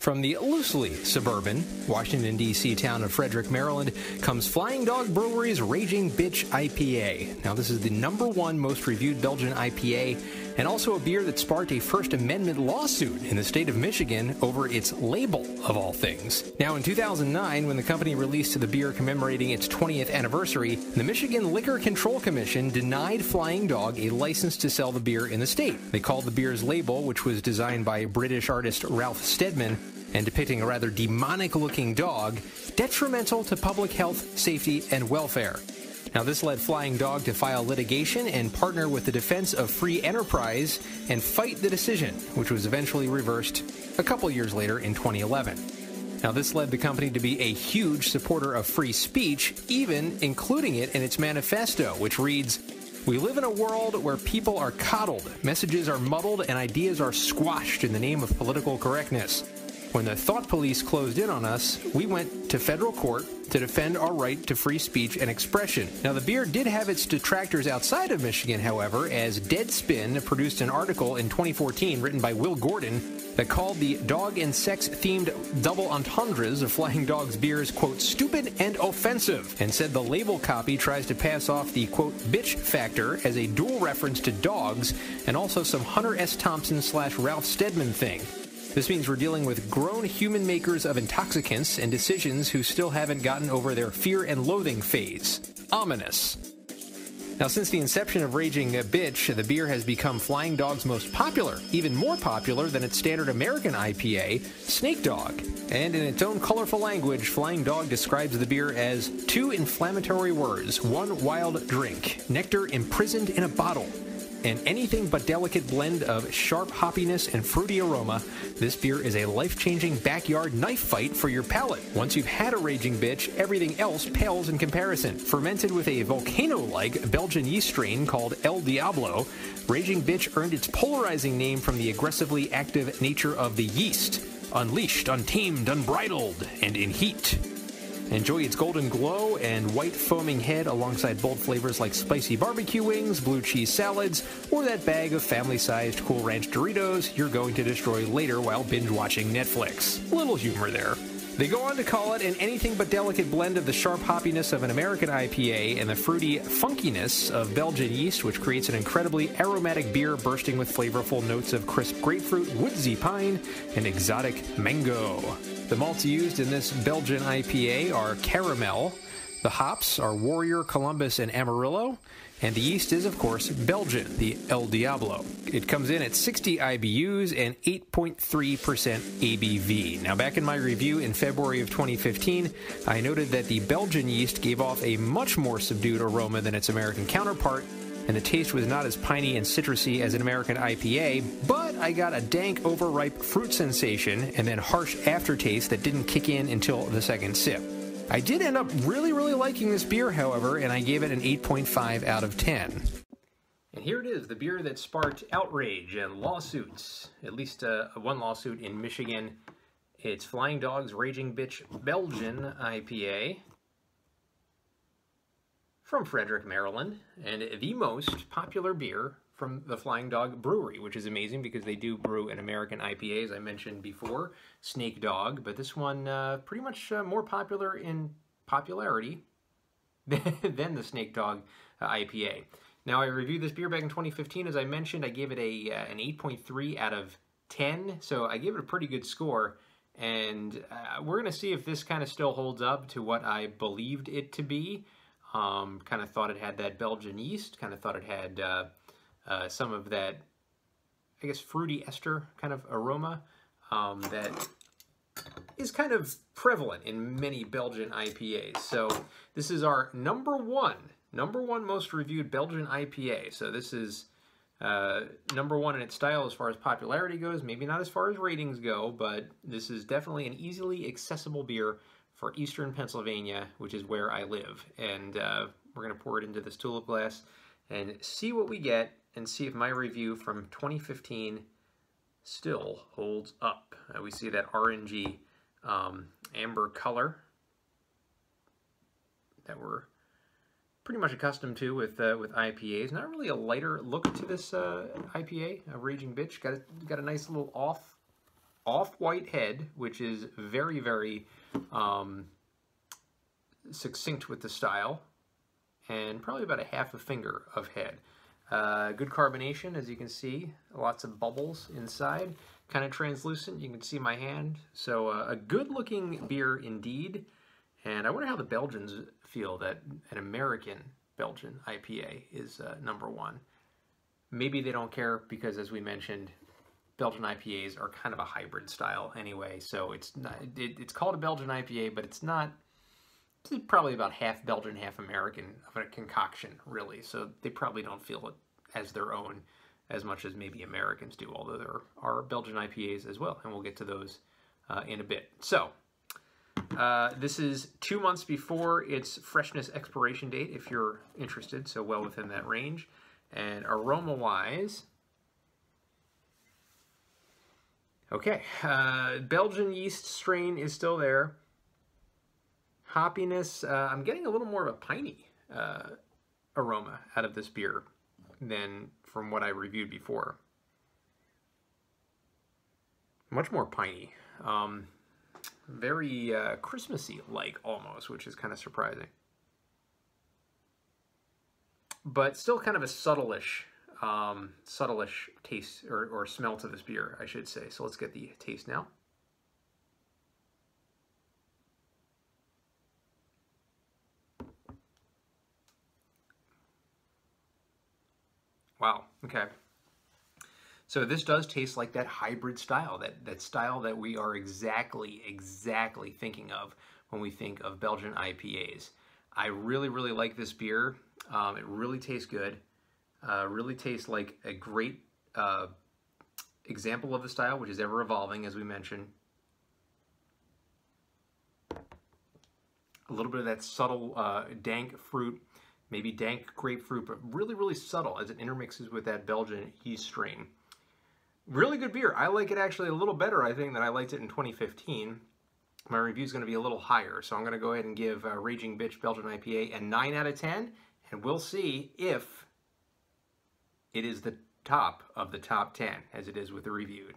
From the loosely suburban Washington, D.C. town of Frederick, Maryland, comes Flying Dog Brewery's Raging Bitch IPA. Now, this is the #1 most reviewed Belgian IPA, and also a beer that sparked a First Amendment lawsuit in the state of Michigan over its label, of all things. Now, in 2009, when the company released the beer commemorating its 20th anniversary, the Michigan Liquor Control Commission denied Flying Dog a license to sell the beer in the state. They called the beer's label, which was designed by British artist Ralph Steadman, and depicting a rather demonic-looking dog, detrimental to public health, safety, and welfare. Now, this led Flying Dog to file litigation and partner with the Defense of Free Enterprise and fight the decision, which was eventually reversed a couple years later in 2011. Now, this led the company to be a huge supporter of free speech, even including it in its manifesto, which reads, "We live in a world where people are coddled, messages are muddled, and ideas are squashed in the name of political correctness. When the thought police closed in on us, we went to federal court to defend our right to free speech and expression." Now, the beer did have its detractors outside of Michigan, however, as Deadspin produced an article in 2014 written by Will Gordon that called the dog and sex-themed double entendres of Flying Dog's beers, quote, "stupid and offensive," and said the label copy tries to pass off the, quote, "bitch factor" as a dual reference to dogs and also some Hunter S. Thompson / Ralph Steadman thing. This means we're dealing with grown human makers of intoxicants and decisions who still haven't gotten over their fear and loathing phase. Ominous. Now, since the inception of Raging Bitch, the beer has become Flying Dog's most popular, even more popular than its standard American IPA, Snake Dog. And in its own colorful language, Flying Dog describes the beer as two inflammatory words, one wild drink, nectar imprisoned in a bottle. An anything but delicate blend of sharp hoppiness and fruity aroma, this beer is a life-changing backyard knife fight for your palate. Once you've had a Raging Bitch, everything else pales in comparison. Fermented with a volcano-like Belgian yeast strain called El Diablo, Raging Bitch earned its polarizing name from the aggressively active nature of the yeast. Unleashed, untamed, unbridled, and in heat. Enjoy its golden glow and white foaming head alongside bold flavors like spicy barbecue wings, blue cheese salads, or that bag of family-sized Cool Ranch Doritos you're going to destroy later while binge-watching Netflix. Little humor there. They go on to call it an anything but delicate blend of the sharp hoppiness of an American IPA and the fruity funkiness of Belgian yeast, which creates an incredibly aromatic beer bursting with flavorful notes of crisp grapefruit, woodsy pine, and exotic mango. The malts used in this Belgian IPA are caramel, the hops are Warrior, Columbus, and Amarillo, and the yeast is, of course, Belgian, the El Diablo. It comes in at 60 IBUs and 8.3% ABV. Now, back in my review in February of 2015, I noted that the Belgian yeast gave off a much more subdued aroma than its American counterpart, and the taste was not as piney and citrusy as an American IPA, but I got a dank, overripe fruit sensation and then harsh aftertaste that didn't kick in until the second sip. I did end up really liking this beer, however, and I gave it an 8.5 out of 10. And here it is, the beer that sparked outrage and lawsuits, at least one lawsuit in Michigan. It's Flying Dog's Raging Bitch Belgian IPA from Frederick, Maryland, and the most popular beer from the Flying Dog Brewery, which is amazing because they do brew an American IPA, as I mentioned before, Snake Dog, but this one pretty much more popular in popularity than the Snake Dog IPA. Now, I reviewed this beer back in 2015. As I mentioned, I gave it an 8.3 out of 10, so I gave it a pretty good score, and we're going to see if this kind of still holds up to what I believed it to be. Kind of thought it had that Belgian yeast, kind of thought it had some of that, I guess, fruity ester kind of aroma that is kind of prevalent in many Belgian IPAs. So this is our number one most reviewed Belgian IPA. So this is number one in its style as far as popularity goes, maybe not as far as ratings go, but this is definitely an easily accessible beer for Eastern Pennsylvania, which is where I live. And we're going to pour it into this tulip glass and see what we get and see if my review from 2015 still holds up. We see that orangey amber color that we're pretty much accustomed to with IPAs. Not really a lighter look to this IPA, a Raging Bitch. Got a nice little off off-white head, which is very, very succinct with the style, and probably about a half a finger of head. Good carbonation, as you can see, lots of bubbles inside, kind of translucent. You can see my hand. So a good-looking beer indeed. And I wonder how the Belgians feel that an American Belgian IPA is #1. Maybe they don't care because, as we mentioned, Belgian IPAs are kind of a hybrid style anyway. So it's not, it's called a Belgian IPA, but it's not. It's probably about half Belgian, half American of a concoction, really. So they probably don't feel it as their own as much as maybe Americans do, although there are Belgian IPAs as well, and we'll get to those in a bit. So this is 2 months before its freshness expiration date, if you're interested, so well within that range. And aroma-wise, okay, Belgian yeast strain is still there. Hoppiness, I'm getting a little more of a piney aroma out of this beer than from what I reviewed before. Much more piney. Very Christmassy-like almost, which is kind of surprising. But still kind of a subtle-ish taste or smell to this beer, I should say. So let's get the taste now. Wow, okay. So this does taste like that hybrid style, that style that we are exactly thinking of when we think of Belgian IPAs. I really, really like this beer. It really tastes good. Really tastes like a great example of the style, which is ever evolving, as we mentioned. A little bit of that subtle dank fruit, maybe dank grapefruit, but really, really subtle as it intermixes with that Belgian yeast strain. Really good beer. I like it actually a little better, I think, than I liked it in 2015. My review is going to be a little higher, so I'm going to go ahead and give Raging Bitch Belgian IPA a 9 out of 10, and we'll see if it is the top of the top 10, as it is with the reviewed.